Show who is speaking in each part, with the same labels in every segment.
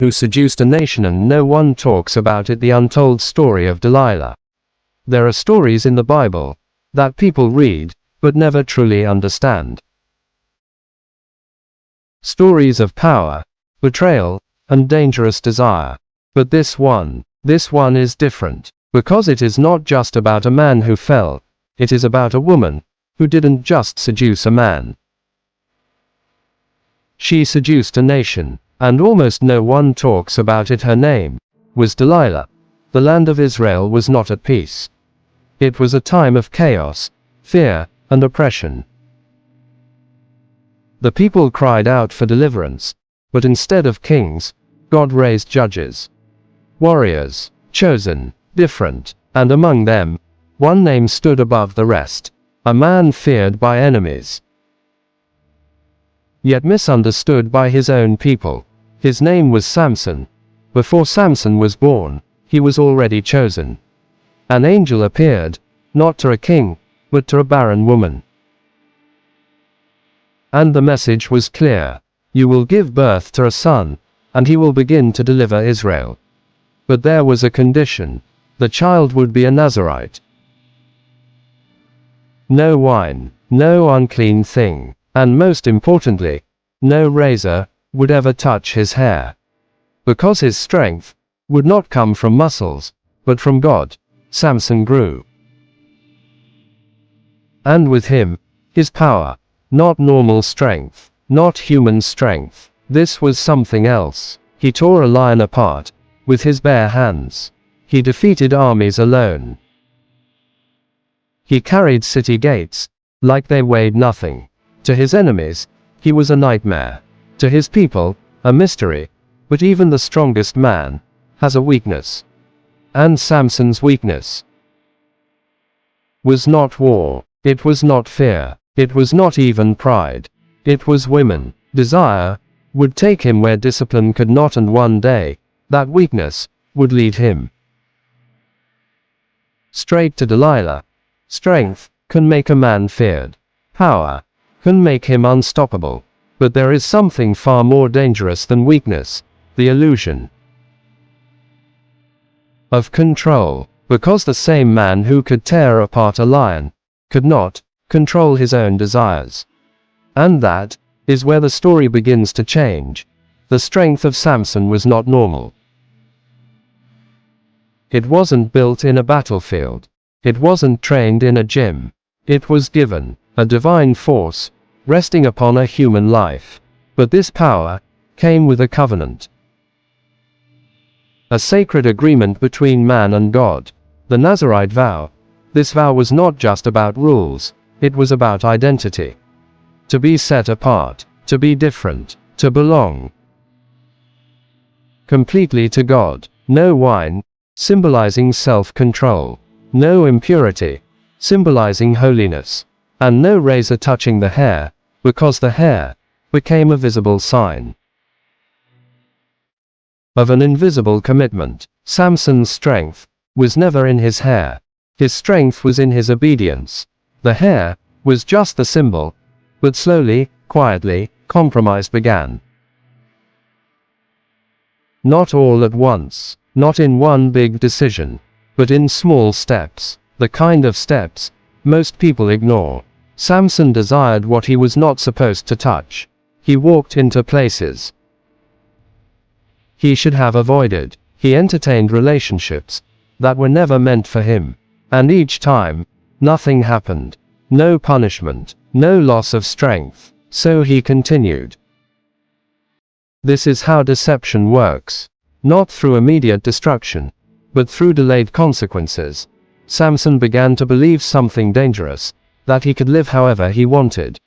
Speaker 1: who seduced a nation, and no one talks about it. The untold story of Delilah. There are stories in the Bible that people read, but never truly understand. Stories of power, betrayal, and dangerous desire. But this one is different, because it is not just about a man who fell, it is about a woman who didn't just seduce a man. She seduced a nation, and almost no one talks about it. Her name was Delilah. The land of Israel was not at peace. It was a time of chaos, fear, and oppression. The people cried out for deliverance, but instead of kings, God raised judges. Warriors, chosen, different, and among them, one name stood above the rest, a man feared by enemies, yet misunderstood by his own people. His name was Samson. Before Samson was born, he was already chosen. An angel appeared, not to a king, but to a barren woman. And the message was clear: you will give birth to a son, and he will begin to deliver Israel. But there was a condition: the child would be a Nazirite. No wine, no unclean thing, and most importantly, no razor would ever touch his hair. Because his strength would not come from muscles, but from God, Samson grew. And with him, his power, not normal strength, not human strength. This was something else. He tore a lion apart with his bare hands. He defeated armies alone. He carried city gates like they weighed nothing. To his enemies, he was a nightmare. To his people, a mystery. But even the strongest man has a weakness. And Samson's weakness was not war. It was not fear. It was not even pride. It was women. Desire would take him where discipline could not, and one day, that weakness would lead him straight to Delilah. Strength can make a man feared. Power can make him unstoppable. But there is something far more dangerous than weakness: the illusion of control. Because the same man who could tear apart a lion could not control his own desires. And that is where the story begins to change. The strength of Samson was not normal. It wasn't built in a battlefield. It wasn't trained in a gym. It was given, a divine force, resting upon a human life. But this power came with a covenant. A sacred agreement between man and God. The Nazirite vow. This vow was not just about rules, it was about identity. To be set apart, to be different, to belong completely to God. No wine, symbolizing self-control. No impurity, symbolizing holiness. And no razor touching the hair, because the hair became a visible sign of an invisible commitment. Samson's strength was never in his hair. His strength was in his obedience. The hair was just the symbol. But slowly, quietly, compromise began. Not all at once, not in one big decision, but in small steps, the kind of steps most people ignore. Samson desired what he was not supposed to touch. He walked into places he should have avoided. He entertained relationships that were never meant for him. And each time, nothing happened. No punishment, no loss of strength. So he continued. This is how deception works. Not through immediate destruction, but through delayed consequences. Samson began to believe something dangerous, that he could live however he wanted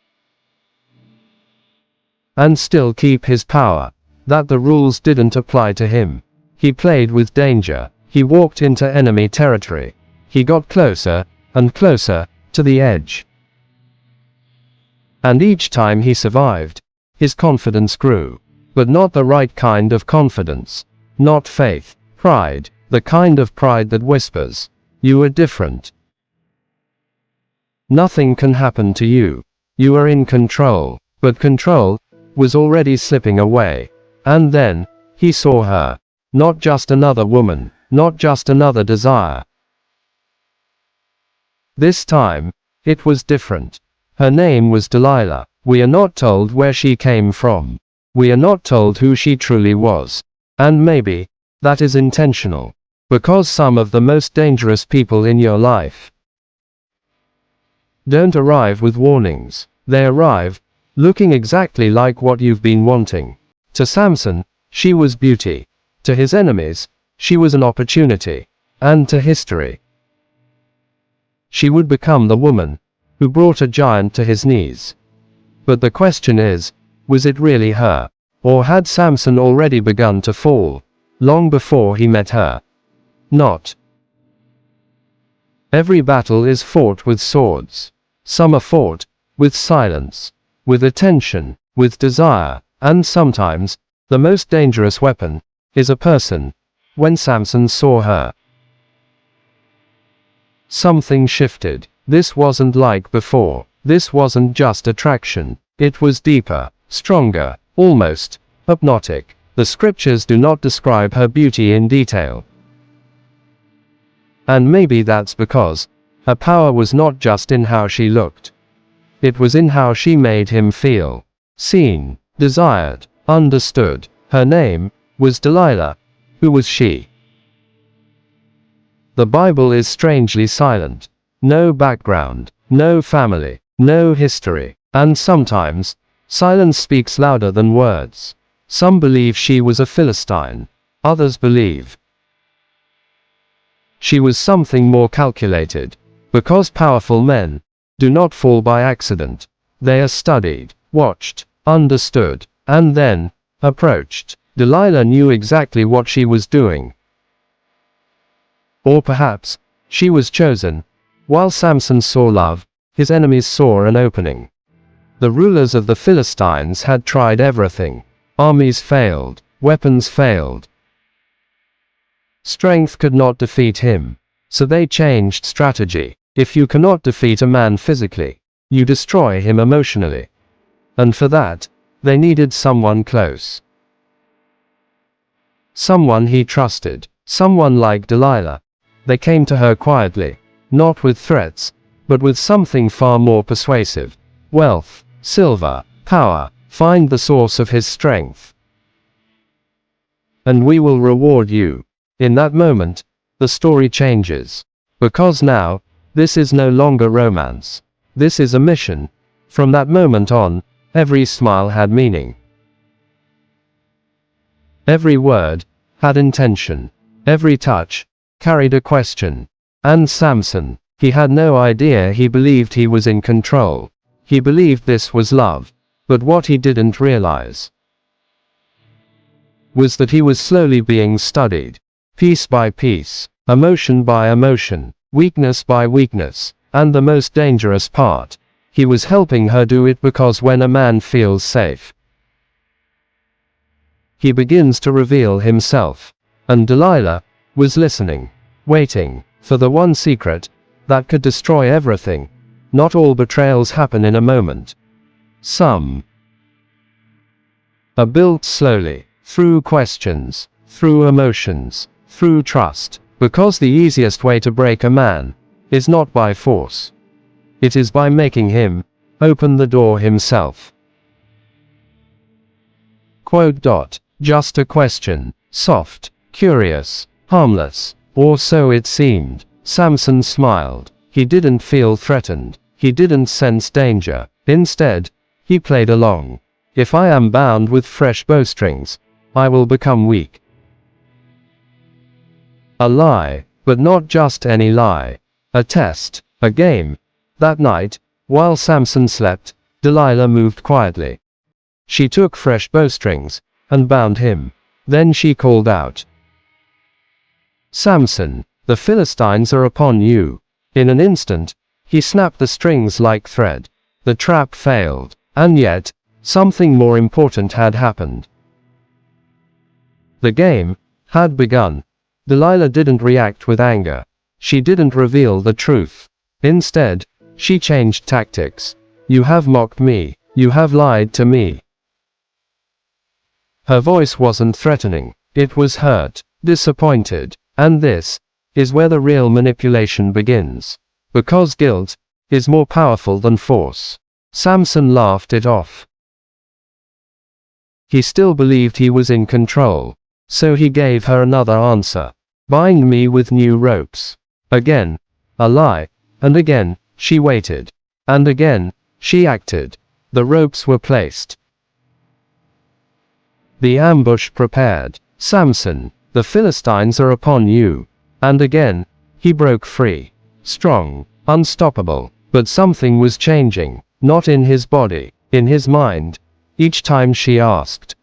Speaker 1: and still keep his power, that the rules didn't apply to him. He played with danger. He walked into enemy territory. He got closer and closer to the edge. And each time he survived, his confidence grew. But not the right kind of confidence. Not faith. Pride. The kind of pride that whispers, "You are different. Nothing can happen to you. You are in control." But control was already slipping away. And then, He saw her. Not just another woman, not just another desire. This time, it was different. Her name was Delilah. We are not told where she came from. We are not told who she truly was. And maybe, that is intentional. Because some of the most dangerous people in your life don't arrive with warnings. They arrive, looking exactly like what you've been wanting. To Samson, she was beauty. To his enemies, she was an opportunity. And to history, she would become the woman who brought a giant to his knees. But the question is, was it really her? Or had Samson already begun to fall, long before he met her? Not every battle is fought with swords. Some are fought with silence, with attention, with desire, and sometimes, the most dangerous weapon is a person. When Samson saw her, something shifted. This wasn't like before. This wasn't just attraction. It was deeper, stronger, almost hypnotic. The scriptures do not describe her beauty in detail. And maybe that's because her power was not just in how she looked. It was in how she made him feel. Seen, desired, understood. Her name was Delilah. Who was she? The Bible is strangely silent. No background, no family, no history. And sometimes, silence speaks louder than words. Some believe she was a Philistine. Others believe she was something more calculated. Because powerful men do not fall by accident. They are studied, watched, understood, and then approached. Delilah knew exactly what she was doing. Or perhaps, she was chosen. While Samson saw love, his enemies saw an opening. The rulers of the Philistines had tried everything. Armies failed, weapons failed. Strength could not defeat him. So they changed strategy. If you cannot defeat a man physically, you destroy him emotionally. And for that, they needed someone close. Someone he trusted. Someone like Delilah. They came to her quietly, not with threats, but with something far more persuasive. Wealth, silver, power. Find the source of his strength, and we will reward you. In that moment, the story changes. Because now, this is no longer romance. This is a mission. From that moment on, every smile had meaning. Every word had intention. Every touch carried a question. And Samson, he had no idea. He believed he was in control. He believed this was love. But what he didn't realize was that he was slowly being studied. Piece by piece, emotion by emotion, weakness by weakness. And the most dangerous part, he was helping her do it, because when a man feels safe, he begins to reveal himself. And Delilah was listening, waiting for the one secret that could destroy everything. Not all betrayals happen in a moment. Some are built slowly, through questions, through emotions, through trust. Because the easiest way to break a man is not by force. It is by making him open the door himself. Quote. Just a question, soft, curious, harmless, or so it seemed. Samson smiled. He didn't feel threatened. He didn't sense danger. Instead, he played along. If I am bound with fresh bowstrings, I will become weak. A lie, but not just any lie. A test, a game. That night, while Samson slept, Delilah moved quietly. She took fresh bowstrings and bound him. Then she called out, "Samson, the Philistines are upon you." In an instant, he snapped the strings like thread. The trap failed. And yet, something more important had happened. The game had begun. Delilah didn't react with anger. She didn't reveal the truth. Instead, she changed tactics. You have mocked me. You have lied to me. Her voice wasn't threatening, it was hurt, disappointed, and this is where the real manipulation begins. Because guilt is more powerful than force. Samson laughed it off. He still believed he was in control. So he gave her another answer. Bind me with new ropes. Again, a lie, and again, she waited. And again, she acted. The ropes were placed. The ambush prepared. Samson, the Philistines are upon you. And again, he broke free. Strong, unstoppable, but something was changing, not in his body, in his mind. Each time she asked,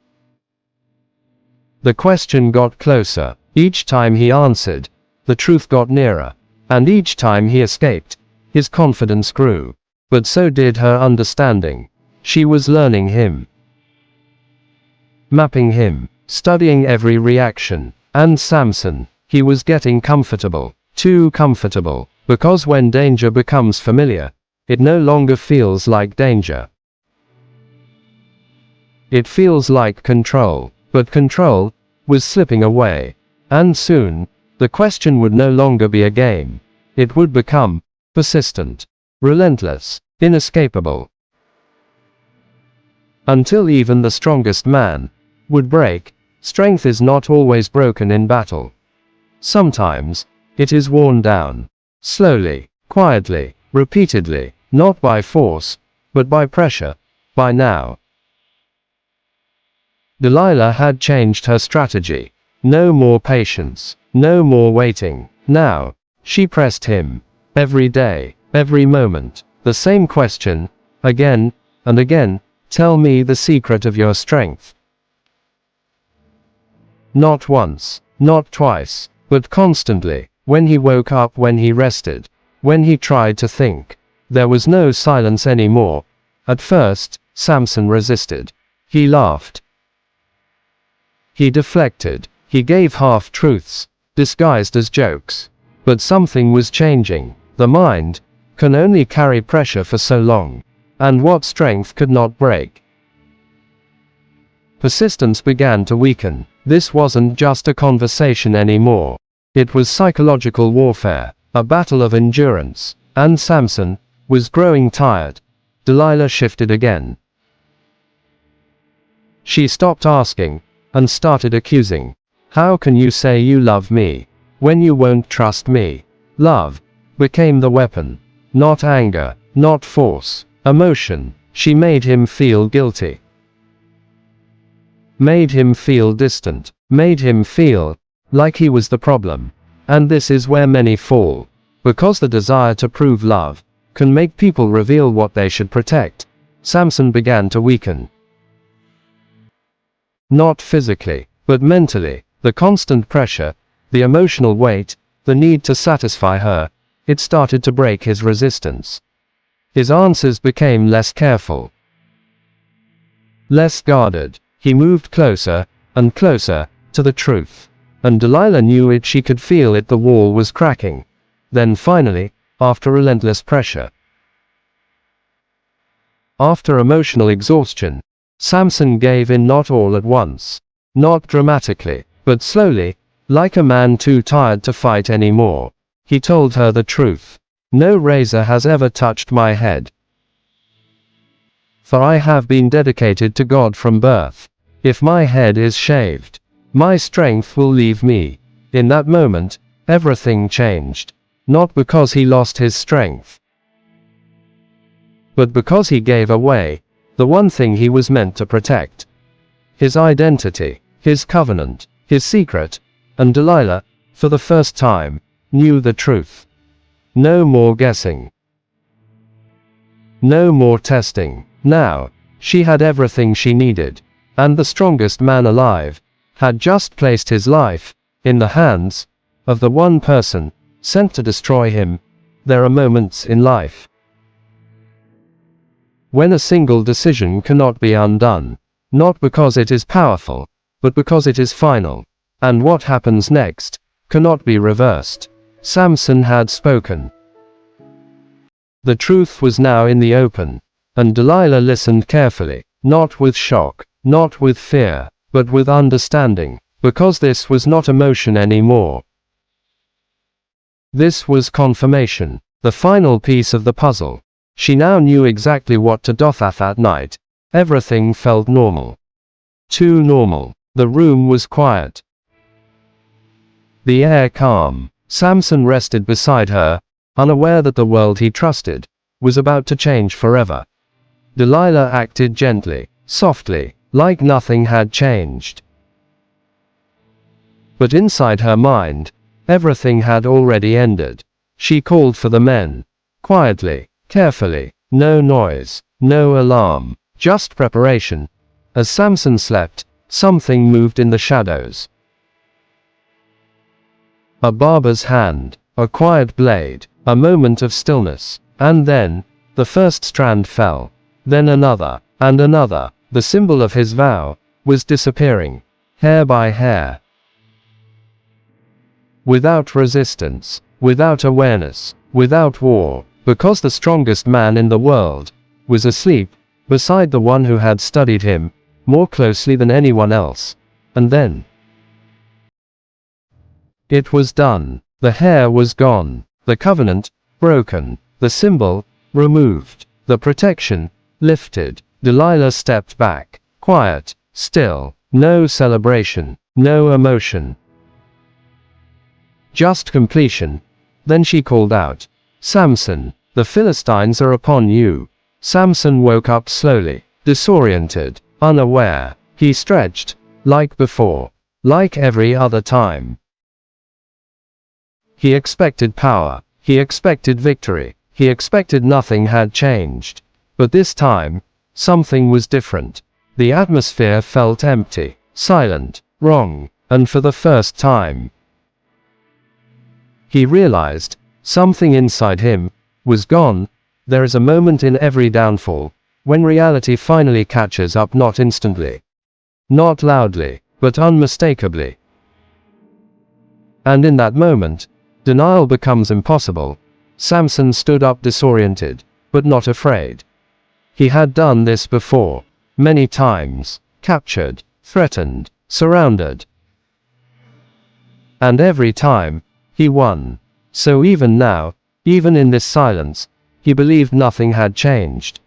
Speaker 1: the question got closer. Each time he answered, the truth got nearer. And each time he escaped, his confidence grew. But so did her understanding. She was learning him, mapping him, studying every reaction. And Samson, he was getting comfortable, too comfortable, because when danger becomes familiar, it no longer feels like danger. It feels like control, but control was slipping away. And soon, the question would no longer be a game. It would become persistent, relentless, inescapable. Until even the strongest man would break. Strength is not always broken in battle. Sometimes, it is worn down. Slowly, quietly, repeatedly, not by force, but by pressure. By now, Delilah had changed her strategy. No more patience, no more waiting. Now, she pressed him. Every day, every moment, the same question, again and again. Tell me the secret of your strength. Not once, not twice, but constantly. When he woke up, when he rested, when he tried to think, there was no silence anymore. At first, Samson resisted. He laughed. He deflected. He gave half-truths, disguised as jokes. But something was changing. The mind can only carry pressure for so long. And what strength could not break? Persistence began to weaken. This wasn't just a conversation anymore. It was psychological warfare, a battle of endurance. And Samson was growing tired. Delilah shifted again. She stopped asking and started accusing. How can you say you love me when you won't trust me? Love became the weapon. Not anger, not force, emotion. She made him feel guilty. Made him feel distant. Made him feel like he was the problem. And this is where many fall. Because the desire to prove love can make people reveal what they should protect. Samson began to weaken. Not physically, but mentally. The constant pressure, the emotional weight, the need to satisfy her, it started to break his resistance. His answers became less careful, less guarded. He moved closer and closer to the truth. And Delilah knew it, she could feel it, the wall was cracking. Then finally, after relentless pressure, after emotional exhaustion, Samson gave in, not all at once, not dramatically, but slowly, like a man too tired to fight anymore. He told her the truth. No razor has ever touched my head, for I have been dedicated to God from birth. If my head is shaved, my strength will leave me. In that moment, everything changed. Not because he lost his strength, but because he gave away the one thing he was meant to protect. His identity, his covenant, his secret. And Delilah, for the first time, knew the truth. No more guessing. No more testing. Now, she had everything she needed. And the strongest man alive had just placed his life in the hands of the one person sent to destroy him. There are moments in life when a single decision cannot be undone, not because it is powerful, but because it is final. And what happens next cannot be reversed. Samson had spoken. The truth was now in the open, and Delilah listened carefully, not with shock, not with fear, but with understanding, because this was not emotion anymore. This was confirmation, the final piece of the puzzle. She now knew exactly what to do that night. Everything felt normal. Too normal. The room was quiet. The air calm. Samson rested beside her, unaware that the world he trusted was about to change forever. Delilah acted gently, softly, like nothing had changed. But inside her mind, everything had already ended. She called for the men. Quietly, carefully, no noise, no alarm, just preparation. As Samson slept, something moved in the shadows. A barber's hand, a quiet blade, a moment of stillness, and then, the first strand fell. Then another, and another. The symbol of his vow was disappearing, hair by hair. Without resistance, without awareness, without war, because the strongest man in the world was asleep, beside the one who had studied him more closely than anyone else. And then it was done. The hair was gone, the covenant broken, the symbol removed, the protection lifted. Delilah stepped back, quiet, still, no celebration, no emotion. Just completion. Then she called out, "Samson, the Philistines are upon you." Samson woke up slowly, disoriented, unaware. He stretched, like before, like every other time. He expected power, he expected victory, he expected nothing had changed. But this time, something was different. The atmosphere felt empty, silent, wrong, and for the first time, he realized, something inside him was gone. There is a moment in every downfall, when reality finally catches up, not instantly, not loudly, but unmistakably. And in that moment, denial becomes impossible. Samson stood up disoriented, but not afraid. He had done this before, many times, captured, threatened, surrounded. And every time, he won. So even now, even in this silence, he believed nothing had changed.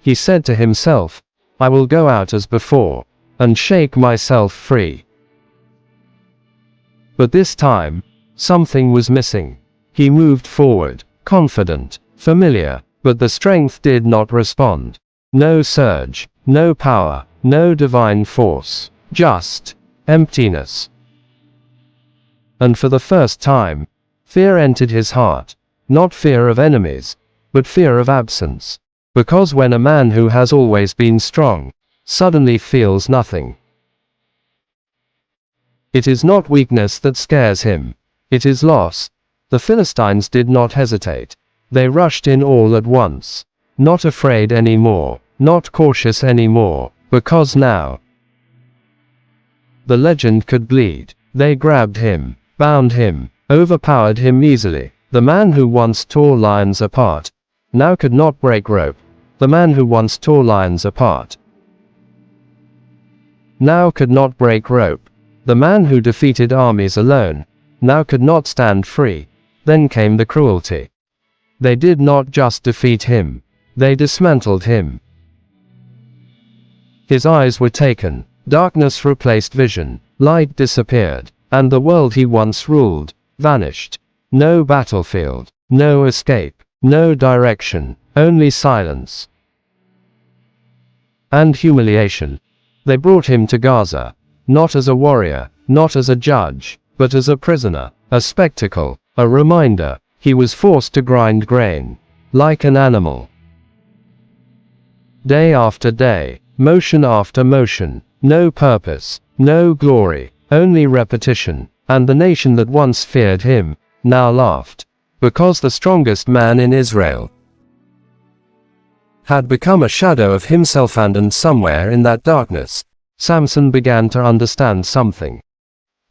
Speaker 1: He said to himself, "I will go out as before, and shake myself free." But this time, something was missing. He moved forward, confident, familiar, but the strength did not respond. No surge, no power, no divine force, just emptiness. And for the first time, fear entered his heart. Not fear of enemies, but fear of absence. Because when a man who has always been strong suddenly feels nothing, it is not weakness that scares him, it is loss. The Philistines did not hesitate. They rushed in all at once, not afraid anymore, not cautious anymore, because now the legend could bleed. They grabbed him, bound him, overpowered him easily. The man who once tore lions apart now could not break rope. The man who once tore lions apart now could not break rope. The man who defeated armies alone now could not stand free. Then came the cruelty. They did not just defeat him, they dismantled him. His eyes were taken, darkness replaced vision, light disappeared, and the world he once ruled vanished. No battlefield, no escape, no direction, only silence and humiliation. They brought him to Gaza, not as a warrior, not as a judge, but as a prisoner, a spectacle, a reminder. He was forced to grind grain, like an animal. Day after day, motion after motion, no purpose, no glory, only repetition. And the nation that once feared him now laughed, because the strongest man in Israel had become a shadow of himself. And somewhere in that darkness, Samson began to understand something.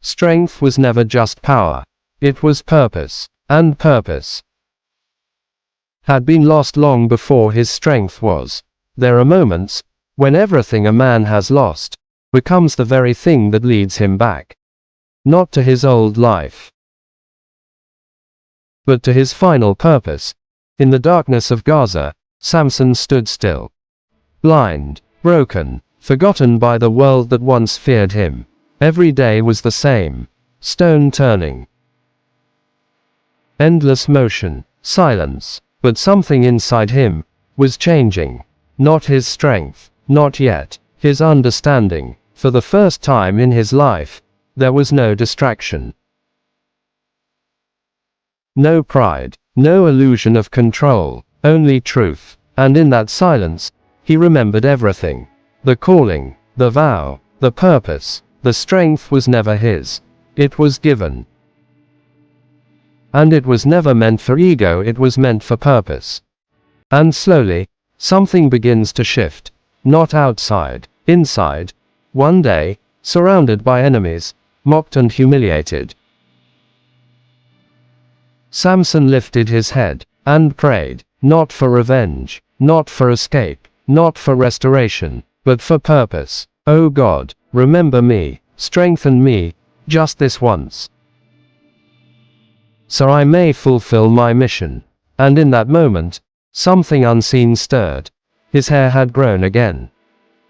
Speaker 1: Strength was never just power, it was purpose, and purpose had been lost long before his strength was. There are moments when everything a man has lost becomes the very thing that leads him back. Not to his old life, but to his final purpose. In the darkness of Gaza, Samson stood still. Blind, broken, forgotten by the world that once feared him. Every day was the same. Stone turning. Endless motion, silence. But something inside him was changing. Not his strength, not yet. His understanding. For the first time in his life, there was no distraction. No pride, no illusion of control, only truth. And in that silence, he remembered everything. The calling, the vow, the purpose. The strength was never his. It was given. And it was never meant for ego, it was meant for purpose. And slowly, something begins to shift. Not outside, inside. One day, surrounded by enemies, mocked and humiliated, Samson lifted his head and prayed, not for revenge, not for escape, not for restoration, but for purpose. Oh God, remember me, strengthen me, just this once, so I may fulfill my mission. And in that moment, something unseen stirred. His hair had grown again.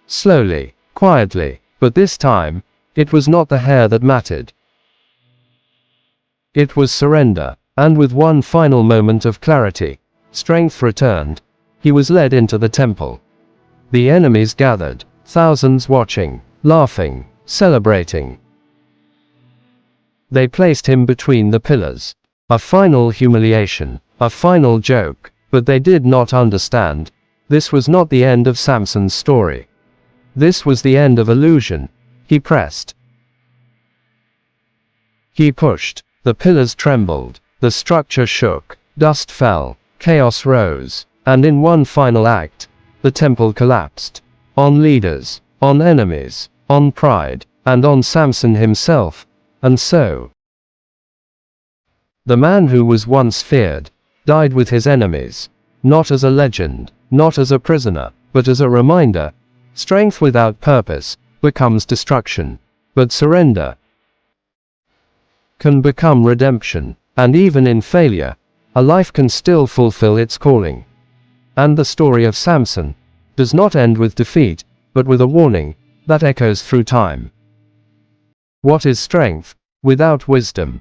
Speaker 1: Slowly, quietly, but this time, it was not the hair that mattered. It was surrender. And with one final moment of clarity, strength returned. He was led into the temple. The enemies gathered, thousands watching, laughing, celebrating. They placed him between the pillars. A final humiliation, a final joke, but they did not understand. This was not the end of Samson's story. This was the end of illusion. He pressed. He pushed. The pillars trembled. The structure shook, dust fell, chaos rose, and in one final act, the temple collapsed. On leaders, on enemies, on pride, and on Samson himself. And so, the man who was once feared, died with his enemies. Not as a legend, not as a prisoner, but as a reminder. Strength without purpose becomes destruction, but surrender can become redemption. And even in failure, a life can still fulfill its calling. And the story of Samson does not end with defeat, but with a warning that echoes through time. What is strength without wisdom?